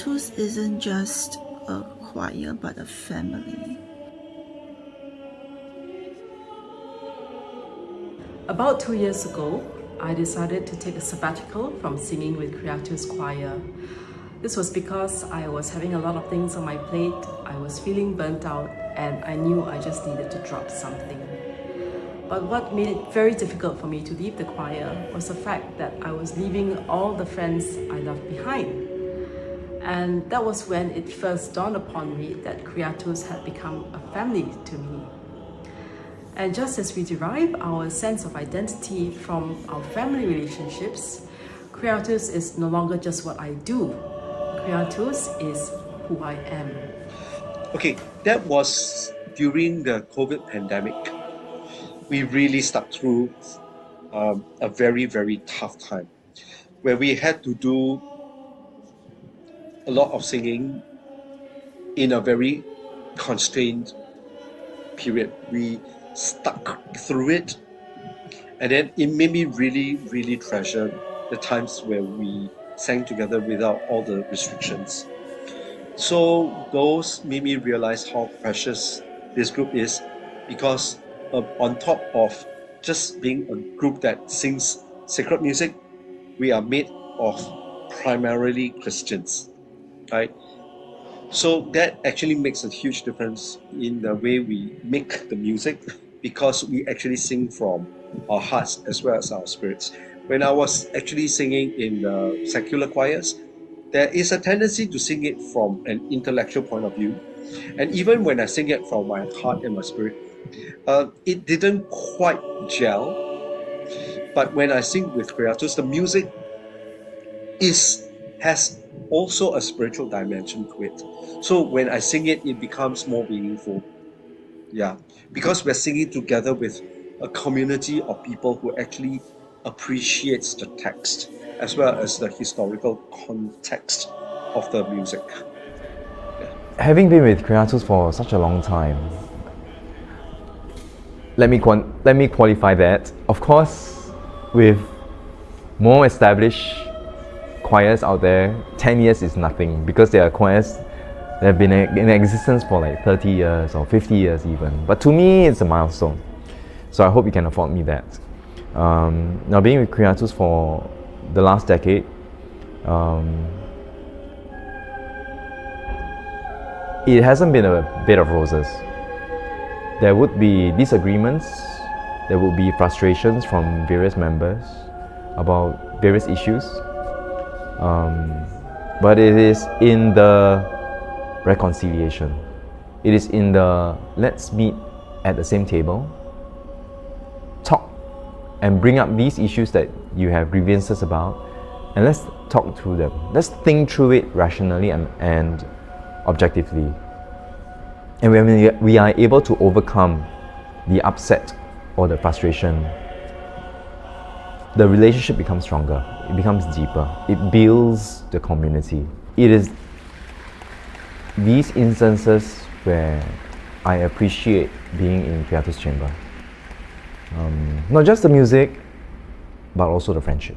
Creatus isn't just a choir but a family. About 2 years ago, I decided to take a sabbatical from singing with Creatus choir. This was because I was having a lot of things on my plate, I was feeling burnt out, and I knew I just needed to drop something. But what made it very difficult for me to leave the choir was the fact that I was leaving all the friends I loved behind. And that was when it first dawned upon me that Creatus had become a family to me. And just as we derive our sense of identity from our family relationships, Creatus is no longer just what I do. Creatus is who I am. Okay, that was during the COVID pandemic. We really stuck through a very, very tough time where we had to do a lot of singing in a very constrained period. We stuck through it, and then it made me really, really treasure the times where we sang together without all the restrictions. So those made me realize how precious this group is, because on top of just being a group that sings sacred music, we are made of primarily Christians, right? So that actually makes a huge difference in the way we make the music, because we actually sing from our hearts as well as our spirits. When I was actually singing in the secular choirs, there is a tendency to sing it from an intellectual point of view. And even when I sing it from my heart and my spirit, it didn't quite gel. But when I sing with Creatus, the music has also a spiritual dimension to it. So when I sing it, it becomes more meaningful. Yeah, because we're singing together with a community of people who actually appreciates the text as well as the historical context of the music. Having been with Creatus for such a long time, let me qualify that. Of course, with more established choirs out there, 10 years is nothing, because there are choirs that have been in existence for like 30 years or 50 years even. But to me, it's a milestone. So I hope you can afford me that. Now, being with Creatus for the last decade, it hasn't been a bed of roses. There would be disagreements, there would be frustrations from various members about various issues. But it is in the reconciliation. It is in the let's meet at the same table, talk, and bring up these issues that you have grievances about, and let's talk through them. Let's think through it rationally and objectively. And when we are able to overcome the upset or the frustration, the relationship becomes stronger, it becomes deeper, it builds the community. It is these instances where I appreciate being in Creatus Chamber. Not just the music, but also the friendship.